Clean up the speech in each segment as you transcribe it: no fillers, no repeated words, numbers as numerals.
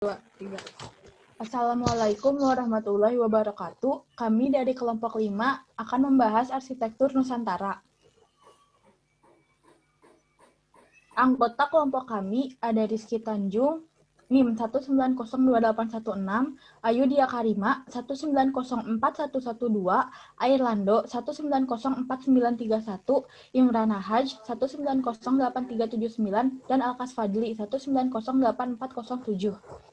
2, 3. Assalamualaikum warahmatullahi wabarakatuh. Kami dari kelompok 5 akan membahas arsitektur Nusantara. Anggota kelompok kami ada Rizky Tanjung, NIM 1902816, Ayu Dia Karima 1904112, Airlando 1904931, Imrana Haj 1908379, dan Alkas Fadli 1908407.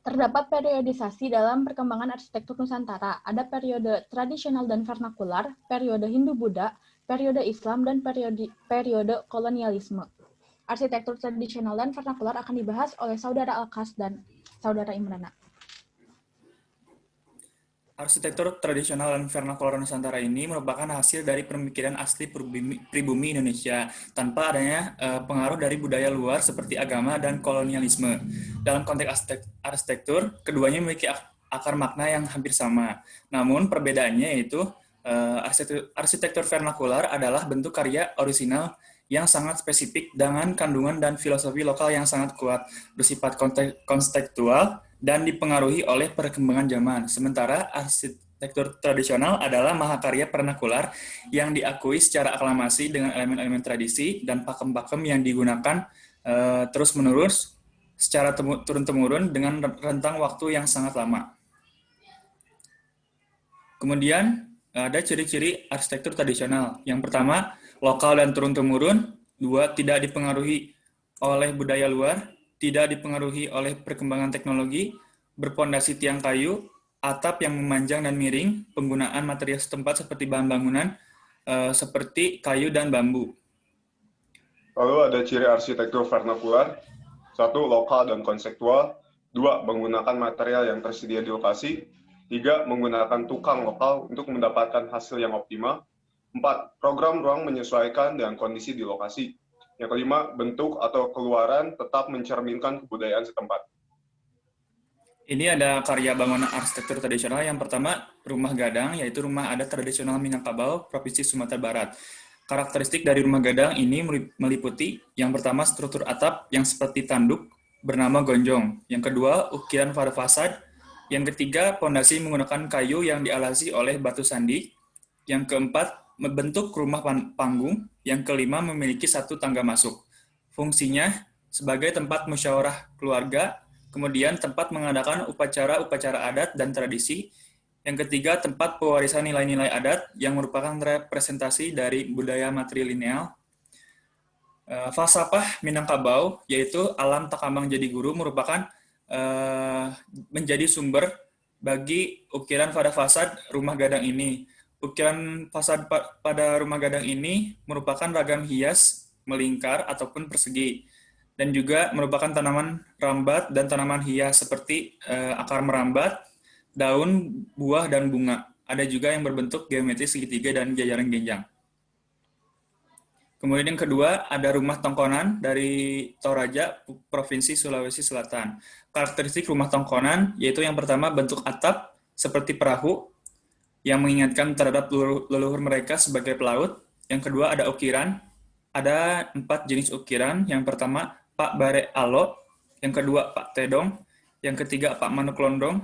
Terdapat periodisasi dalam perkembangan arsitektur Nusantara. Ada periode tradisional dan vernakular, periode Hindu-Buddha, periode Islam, dan periode kolonialisme. Arsitektur tradisional dan vernakular akan dibahas oleh Saudara Alkas dan Saudara Imrana. Arsitektur tradisional dan vernakular Nusantara ini merupakan hasil dari pemikiran asli pribumi Indonesia tanpa adanya pengaruh dari budaya luar seperti agama dan kolonialisme. Dalam konteks arsitektur, keduanya memiliki akar makna yang hampir sama. Namun perbedaannya yaitu arsitektur vernakular adalah bentuk karya orisinal yang sangat spesifik dengan kandungan dan filosofi lokal yang sangat kuat, bersifat konstekstual, dan dipengaruhi oleh perkembangan zaman. Sementara arsitektur tradisional adalah mahakarya vernakular yang diakui secara aklamasi dengan elemen-elemen tradisi dan pakem-pakem yang digunakan terus-menerus secara turun-temurun dengan rentang waktu yang sangat lama. Kemudian ada ciri-ciri arsitektur tradisional. Yang pertama, lokal dan turun-temurun. 2, tidak dipengaruhi oleh budaya luar. Tidak dipengaruhi oleh perkembangan teknologi, berpondasi tiang kayu, atap yang memanjang dan miring, penggunaan material setempat seperti bahan bangunan, seperti kayu dan bambu. Lalu ada ciri arsitektur vernakular, 1, lokal dan konseptual, 2, menggunakan material yang tersedia di lokasi, 3, menggunakan tukang lokal untuk mendapatkan hasil yang optimal, 4, program ruang menyesuaikan dengan kondisi di lokasi. Yang kelima, bentuk atau keluaran tetap mencerminkan kebudayaan setempat. Ini ada karya bangunan arsitektur tradisional. Yang pertama, rumah gadang, yaitu rumah adat tradisional Minangkabau, Provinsi Sumatera Barat. Karakteristik dari rumah gadang ini meliputi, yang pertama, struktur atap yang seperti tanduk, bernama gonjong. Yang kedua, ukiran pada fasad. Yang ketiga, pondasi menggunakan kayu yang dialasi oleh batu sandi. Yang keempat, membentuk rumah panggung. Yang kelima, memiliki satu tangga masuk. Fungsinya sebagai tempat musyawarah keluarga, kemudian tempat mengadakan upacara-upacara adat dan tradisi. Yang ketiga, tempat pewarisan nilai-nilai adat yang merupakan representasi dari budaya matrilineal. Falsafah Minangkabau, yaitu alam takambang jadi guru, merupakan menjadi sumber bagi ukiran pada fasad rumah gadang ini. Ukiran fasad pada rumah gadang ini merupakan ragam hias, melingkar, ataupun persegi. Dan juga merupakan tanaman rambat dan tanaman hias seperti akar merambat, daun, buah, dan bunga. Ada juga yang berbentuk geometris segitiga dan jajaran genjang. Kemudian yang kedua, ada rumah tongkonan dari Toraja, Provinsi Sulawesi Selatan. Karakteristik rumah tongkonan yaitu yang pertama, bentuk atap seperti perahu yang mengingatkan terhadap leluhur mereka sebagai pelaut. Yang kedua, ada ukiran. Ada 4 jenis ukiran. Yang pertama, Pak Bare Alo. Yang kedua, Pak Tedong. Yang ketiga, Pak Manuk Londong.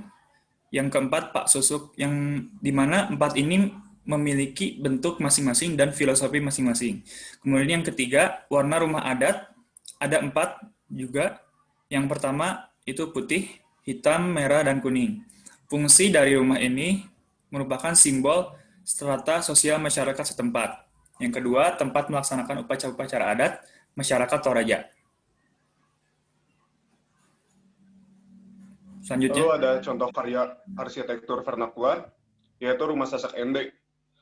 Yang keempat, Pak Susuk. Yang dimana 4 ini memiliki bentuk masing-masing dan filosofi masing-masing. Kemudian yang ketiga, warna rumah adat. Ada 4 juga. Yang pertama, itu putih, hitam, merah, dan kuning. Fungsi dari rumah ini merupakan simbol strata sosial masyarakat setempat. Yang kedua, tempat melaksanakan upacara-upacara adat masyarakat Toraja. Selanjutnya. Lalu ada contoh karya arsitektur vernakular, yaitu Rumah Sasak Ende.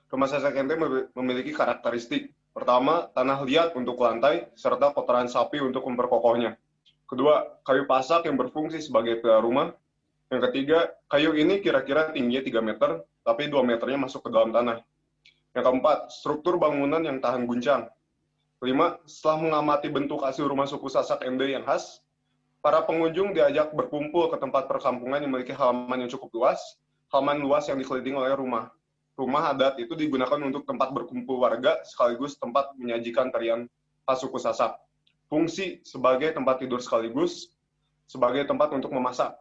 Rumah Sasak Ende memiliki karakteristik. Pertama, tanah liat untuk lantai, serta kotoran sapi untuk memperkokohnya. Kedua, kayu pasak yang berfungsi sebagai pilar rumah. Yang ketiga, kayu ini kira-kira tingginya 3 meter, tapi 2 meternya masuk ke dalam tanah. Yang keempat, struktur bangunan yang tahan guncang. Kelima, setelah mengamati bentuk asli rumah suku Sasak Ende yang khas, para pengunjung diajak berkumpul ke tempat perkampungan yang memiliki halaman yang cukup luas, halaman luas yang dikelilingi oleh rumah. Rumah adat itu digunakan untuk tempat berkumpul warga, sekaligus tempat menyajikan tarian khas suku Sasak. Fungsi sebagai tempat tidur sekaligus, sebagai tempat untuk memasak.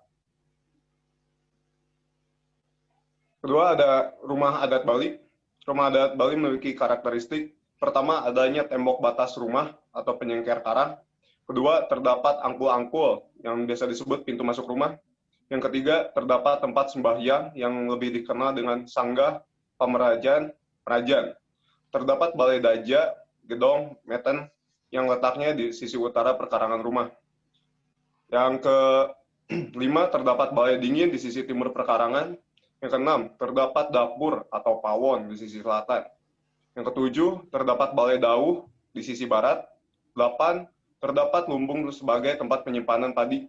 Kedua, ada rumah adat Bali. Rumah adat Bali memiliki karakteristik pertama, adanya tembok batas rumah atau penyengker karang. Kedua, terdapat angkul-angkul yang biasa disebut pintu masuk rumah. Yang ketiga, terdapat tempat sembahyang yang lebih dikenal dengan sanggah, pamerajan, perajan. Terdapat balai daja, gedong, meten yang letaknya di sisi utara perkarangan rumah. Yang kelima, terdapat balai dingin di sisi timur perkarangan. Yang keenam, terdapat dapur atau pawon di sisi selatan. Yang ketujuh, terdapat balai dauh di sisi barat. 8, terdapat lumbung sebagai tempat penyimpanan padi.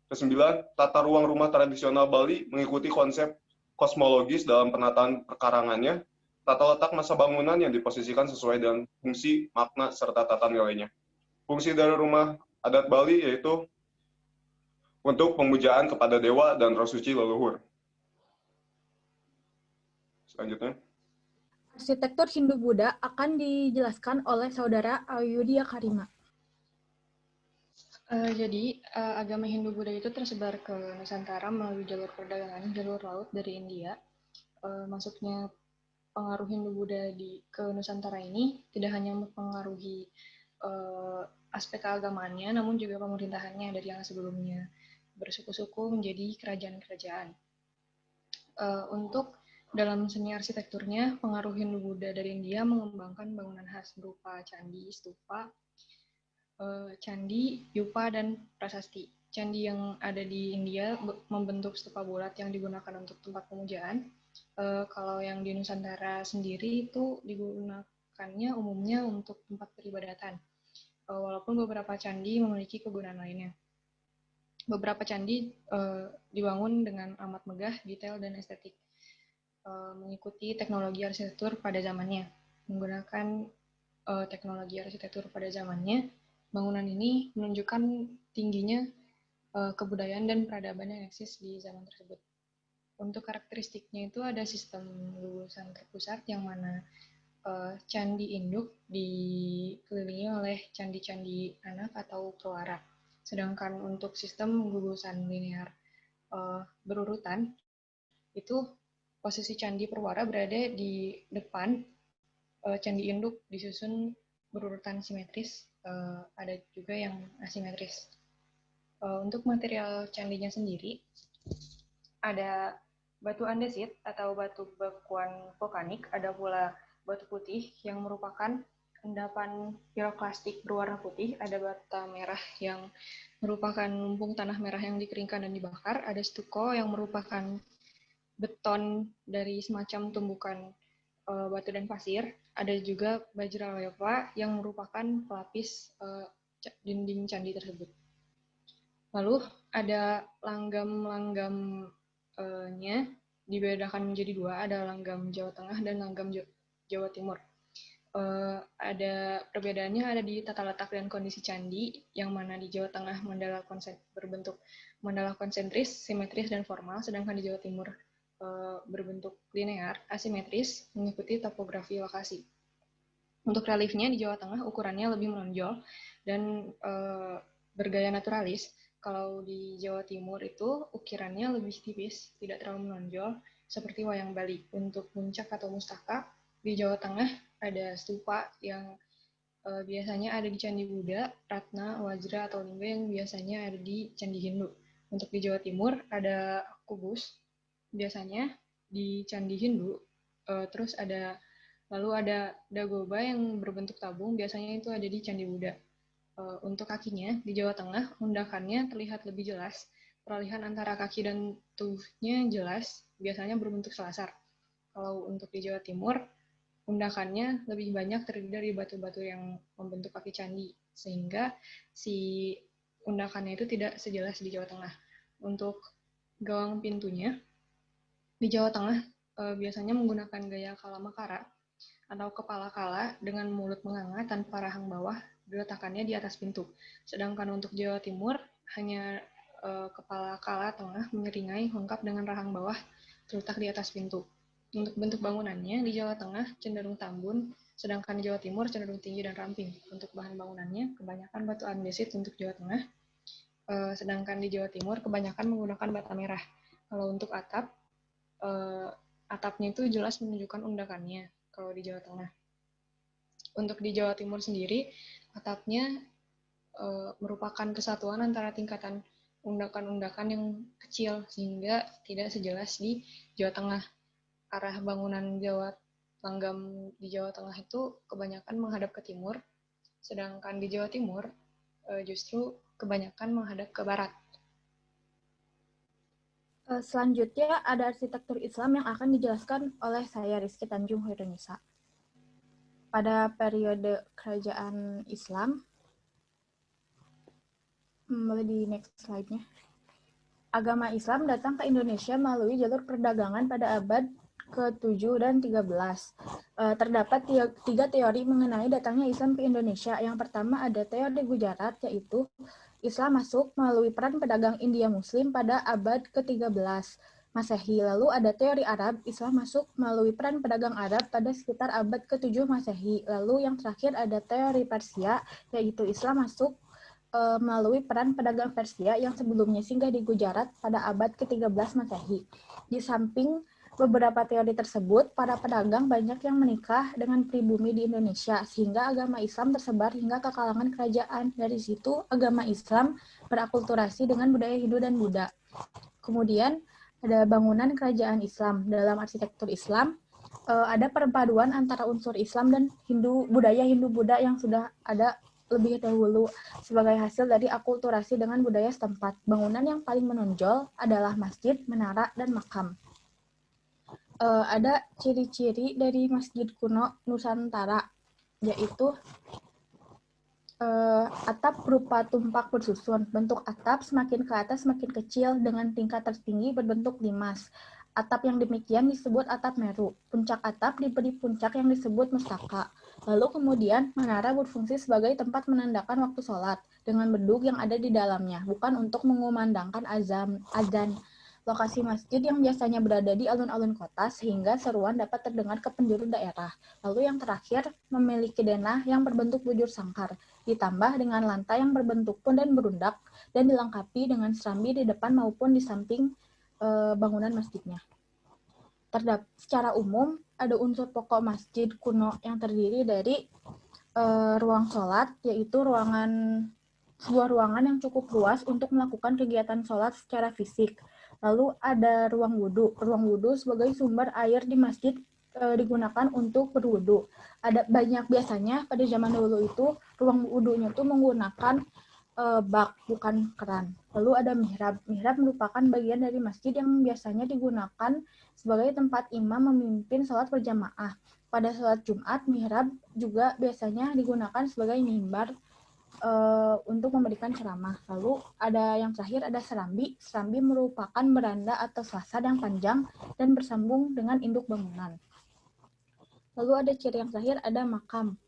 Kesembilan, tata ruang rumah tradisional Bali mengikuti konsep kosmologis dalam penataan perkarangannya, tata letak masa bangunan yang diposisikan sesuai dengan fungsi, makna, serta tata nilainya. Fungsi dari rumah adat Bali yaitu untuk pemujaan kepada dewa dan roh suci leluhur. Selanjutnya. Arsitektur Hindu-Buddha akan dijelaskan oleh Saudara Ayudhya Karima. Agama Hindu-Buddha itu tersebar ke Nusantara melalui jalur perdagangan, jalur laut dari India. Masuknya pengaruh Hindu-Buddha ke Nusantara ini tidak hanya mempengaruhi aspek keagamaannya, namun juga pemerintahannya dari yang sebelumnya bersuku-suku menjadi kerajaan-kerajaan. Untuk dalam seni arsitekturnya, pengaruh Hindu-Buddha dari India mengembangkan bangunan khas berupa candi, stupa, candi, yupa, dan prasasti. Candi yang ada di India membentuk stupa bulat yang digunakan untuk tempat pemujaan. Kalau yang di Nusantara sendiri itu digunakannya umumnya untuk tempat peribadatan. Walaupun beberapa candi memiliki kegunaan lainnya. Beberapa candi dibangun dengan amat megah, detail, dan estetik. Mengikuti teknologi arsitektur pada zamannya. Menggunakan teknologi arsitektur pada zamannya, bangunan ini menunjukkan tingginya kebudayaan dan peradaban yang eksis di zaman tersebut. Untuk karakteristiknya itu ada sistem gugusan terpusat yang mana candi induk dikelilingi oleh candi-candi anak atau kelawara. Sedangkan untuk sistem gugusan linear berurutan, itu posisi candi perwara berada di depan, candi induk disusun berurutan simetris, ada juga yang asimetris. Untuk material candinya sendiri, ada batu andesit atau batu bekuan vulkanik, ada pula batu putih yang merupakan endapan piroklastik berwarna putih, ada bata merah yang merupakan lumpung tanah merah yang dikeringkan dan dibakar, ada stuko yang merupakan beton dari semacam tumbukan batu dan pasir, ada juga bajraleva yang merupakan pelapis dinding candi tersebut. Lalu ada langgam-langgamnya dibedakan menjadi dua, ada langgam Jawa Tengah dan langgam Jawa Timur. Ada perbedaannya ada di tata letak dan kondisi candi, yang mana di Jawa Tengah berbentuk mandala konsentris, simetris, dan formal, sedangkan di Jawa Timur berbentuk linear, asimetris, mengikuti topografi lokasi. Untuk reliefnya di Jawa Tengah ukurannya lebih menonjol dan bergaya naturalis. Kalau di Jawa Timur itu ukirannya lebih tipis, tidak terlalu menonjol, seperti wayang Bali. Untuk puncak atau mustaka, di Jawa Tengah ada stupa yang biasanya ada di Candi Buddha, Ratna, Wajra, atau Lingga yang biasanya ada di Candi Hindu. Untuk di Jawa Timur ada kubus, biasanya di Candi Hindu, terus lalu ada dagoba yang berbentuk tabung, biasanya itu ada di Candi Buddha. Untuk kakinya, di Jawa Tengah, undakannya terlihat lebih jelas. Peralihan antara kaki dan tubuhnya jelas, biasanya berbentuk selasar. Kalau untuk di Jawa Timur, undakannya lebih banyak terdiri dari batu-batu yang membentuk kaki candi, sehingga si undakannya itu tidak sejelas di Jawa Tengah. Untuk gawang pintunya, di Jawa Tengah biasanya menggunakan gaya kalamakara atau kepala kala dengan mulut menganga tanpa rahang bawah diletakkannya di atas pintu. Sedangkan untuk Jawa Timur hanya kepala kala tengah menyeringai lengkap dengan rahang bawah terletak di atas pintu. Untuk bentuk bangunannya di Jawa Tengah cenderung tambun, sedangkan di Jawa Timur cenderung tinggi dan ramping. Untuk bahan bangunannya kebanyakan batu andesit untuk Jawa Tengah, Sedangkan di Jawa Timur kebanyakan menggunakan bata merah. Kalau untuk atap, atapnya itu jelas menunjukkan undakannya kalau di Jawa Tengah. Untuk di Jawa Timur sendiri, atapnya merupakan kesatuan antara tingkatan undakan-undakan yang kecil, sehingga tidak sejelas di Jawa Tengah. Arah bangunan langgam di Jawa Tengah itu kebanyakan menghadap ke timur, sedangkan di Jawa Timur justru kebanyakan menghadap ke barat. Selanjutnya ada arsitektur Islam yang akan dijelaskan oleh saya, Rizky Tanjung Hoirunisa. Pada periode kerajaan Islam, boleh di next slide-nya. Agama Islam datang ke Indonesia melalui jalur perdagangan pada abad ke-7 dan 13. Terdapat 3 teori mengenai datangnya Islam ke Indonesia. Yang pertama ada teori Gujarat, yaitu Islam masuk melalui peran pedagang India Muslim pada abad ke-13 Masehi. Lalu ada teori Arab, Islam masuk melalui peran pedagang Arab pada sekitar abad ke-7 Masehi. Lalu yang terakhir ada teori Persia, yaitu Islam masuk melalui peran pedagang Persia yang sebelumnya singgah di Gujarat pada abad ke-13 Masehi. Di samping beberapa teori tersebut, para pedagang banyak yang menikah dengan pribumi di Indonesia, sehingga agama Islam tersebar hingga ke kalangan kerajaan. Dari situ, agama Islam berakulturasi dengan budaya Hindu dan Buddha. Kemudian, ada bangunan kerajaan Islam. Dalam arsitektur Islam, ada perpaduan antara unsur Islam dan budaya Hindu-Buddha yang sudah ada lebih dahulu sebagai hasil dari akulturasi dengan budaya setempat. Bangunan yang paling menonjol adalah masjid, menara, dan makam. Ada ciri-ciri dari masjid kuno Nusantara, yaitu atap berupa tumpak bersusun. Bentuk atap semakin ke atas semakin kecil dengan tingkat tertinggi berbentuk limas. Atap yang demikian disebut atap meru. Puncak atap diberi puncak yang disebut mustaka. Lalu kemudian menara berfungsi sebagai tempat menandakan waktu sholat dengan bedug yang ada di dalamnya, bukan untuk mengumandangkan azan. Lokasi masjid yang biasanya berada di alun-alun kota sehingga seruan dapat terdengar ke penjuru daerah. Lalu yang terakhir memiliki denah yang berbentuk bujur sangkar, ditambah dengan lantai yang berbentuk pun dan berundak dan dilengkapi dengan serambi di depan maupun di samping bangunan masjidnya. Secara umum, ada unsur pokok masjid kuno yang terdiri dari ruang sholat, yaitu sebuah ruangan yang cukup luas untuk melakukan kegiatan sholat secara fisik. Lalu ada ruang wudhu. Ruang wudhu sebagai sumber air di masjid digunakan untuk berwudhu. Biasanya pada zaman dahulu itu ruang wudhunya itu menggunakan bak, bukan keran. Lalu ada mihrab. Mihrab merupakan bagian dari masjid yang biasanya digunakan sebagai tempat imam memimpin sholat berjamaah. Pada sholat Jumat, mihrab juga biasanya digunakan sebagai mimbar untuk memberikan ceramah. Lalu ada yang terakhir ada serambi. Serambi merupakan beranda atau fasad yang panjang dan bersambung dengan induk bangunan. Lalu ada ciri yang terakhir ada makam.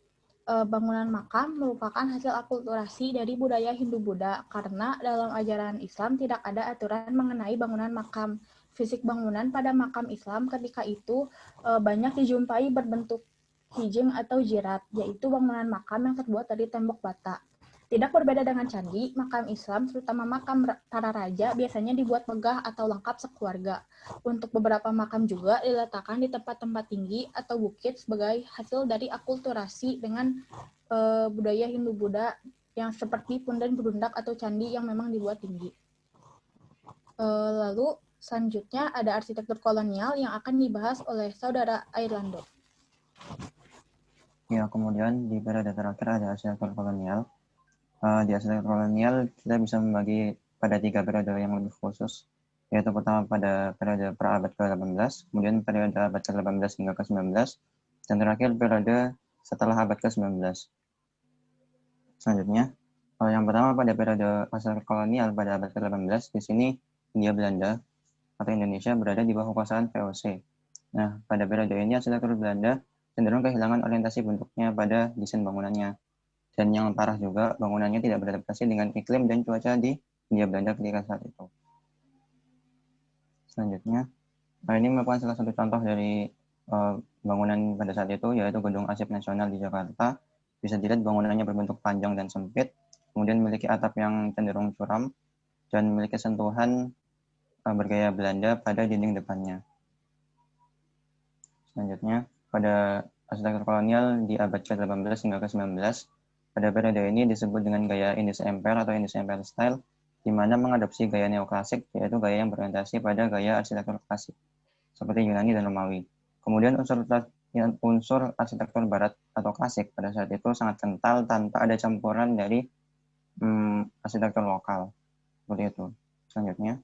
Bangunan makam merupakan hasil akulturasi dari budaya Hindu-Buddha karena dalam ajaran Islam tidak ada aturan mengenai bangunan makam. Fisik bangunan pada makam Islam ketika itu banyak dijumpai berbentuk hijing atau jirat, yaitu bangunan makam yang terbuat dari tembok bata. Tidak berbeda dengan candi, makam Islam, terutama makam para raja, biasanya dibuat megah atau lengkap sekeluarga. Untuk beberapa makam juga diletakkan di tempat-tempat tinggi atau bukit sebagai hasil dari akulturasi dengan budaya Hindu-Buddha yang seperti punden berundak atau candi yang memang dibuat tinggi. Lalu selanjutnya ada arsitektur kolonial yang akan dibahas oleh saudara Airlando. Ya, kemudian di periode terakhir ada arsitektur kolonial. Di arsitektur kolonial kita bisa membagi pada 3 periode yang lebih khusus, yaitu pertama pada periode pra-abad ke-18, kemudian periode abad ke-18 hingga ke-19, dan terakhir periode setelah abad ke-19. Selanjutnya, yang pertama pada periode arsitektur kolonial pada abad ke-18, di sini Hindia Belanda atau Indonesia berada di bawah kekuasaan VOC. Nah, pada periode ini arsitektur Belanda cenderung kehilangan orientasi bentuknya pada desain bangunannya. Dan yang parah juga, bangunannya tidak beradaptasi dengan iklim dan cuaca di Hindia Belanda ketika saat itu. Selanjutnya, ini merupakan salah satu contoh dari bangunan pada saat itu, yaitu Gedung Arsip Nasional di Jakarta. Bisa dilihat bangunannya berbentuk panjang dan sempit, kemudian memiliki atap yang cenderung curam, dan memiliki sentuhan bergaya Belanda pada dinding depannya. Selanjutnya, pada arsitektur kolonial di abad ke-18 hingga ke-19, pada periode ini disebut dengan gaya Indus Empire atau Indus Empire Style, di mana mengadopsi gaya neoklasik, yaitu gaya yang berorientasi pada gaya arsitektur klasik, seperti Yunani dan Romawi. Kemudian unsur arsitektur barat atau klasik pada saat itu sangat kental tanpa ada campuran dari arsitektur lokal. Seperti itu. Selanjutnya,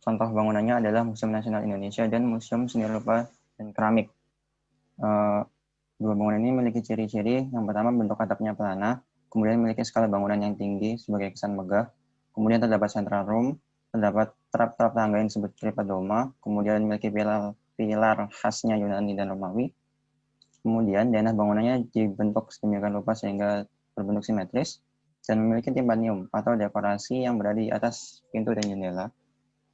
contoh bangunannya adalah Museum Nasional Indonesia dan Museum Seni Rupa dan Keramik. Dua bangunan ini memiliki ciri-ciri. Yang pertama, bentuk atapnya pelana, kemudian memiliki skala bangunan yang tinggi sebagai kesan megah, kemudian terdapat central room, terdapat trap-trap tangga yang disebut tripadoma, kemudian memiliki pilar khasnya Yunani dan Romawi. Kemudian denah bangunannya dibentuk sedemikian rupa sehingga berbentuk simetris dan memiliki timpanium atau dekorasi yang berada di atas pintu dan jendela.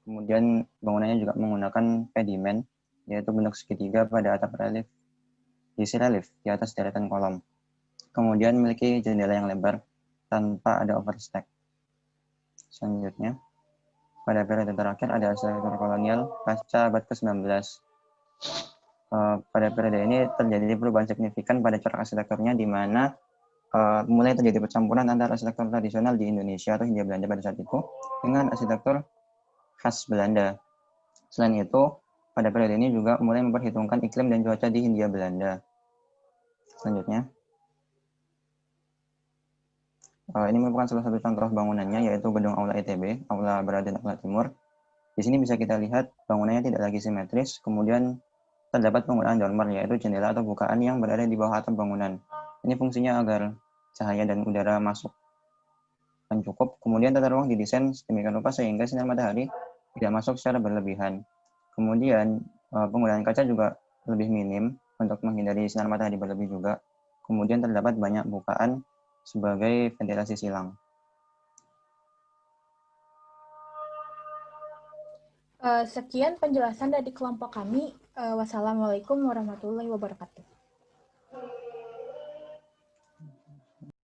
Kemudian bangunannya juga menggunakan pedimen, yaitu bentuk segitiga pada atap relief, diisi relief di atas deretan kolom. Kemudian memiliki jendela yang lebar tanpa ada overstack. Selanjutnya, pada periode terakhir ada arsitektur kolonial pasca abad ke-19. Pada periode ini terjadi perubahan signifikan pada corak arsitekturnya, di mana mulai terjadi percampuran antara arsitektur tradisional di Indonesia atau Hindia Belanda pada saat itu dengan arsitektur khas Belanda. Selain itu, pada periode ini juga mulai memperhitungkan iklim dan cuaca di Hindia Belanda. Selanjutnya, ini merupakan salah satu contoh bangunannya, yaitu gedung Aula ITB, Aula Barat dan Aula Timur. Di sini bisa kita lihat bangunannya tidak lagi simetris, kemudian terdapat penggunaan dormer, yaitu jendela atau bukaan yang berada di bawah atap bangunan. Ini fungsinya agar cahaya dan udara masuk dan cukup. Kemudian tata ruang didesain sedemikian rupa sehingga sinar matahari tidak masuk secara berlebihan. Kemudian penggunaan kaca juga lebih minim untuk menghindari sinar matahari berlebih juga. Kemudian terdapat banyak bukaan sebagai ventilasi silang. Sekian penjelasan dari kelompok kami. Wassalamualaikum warahmatullahi wabarakatuh.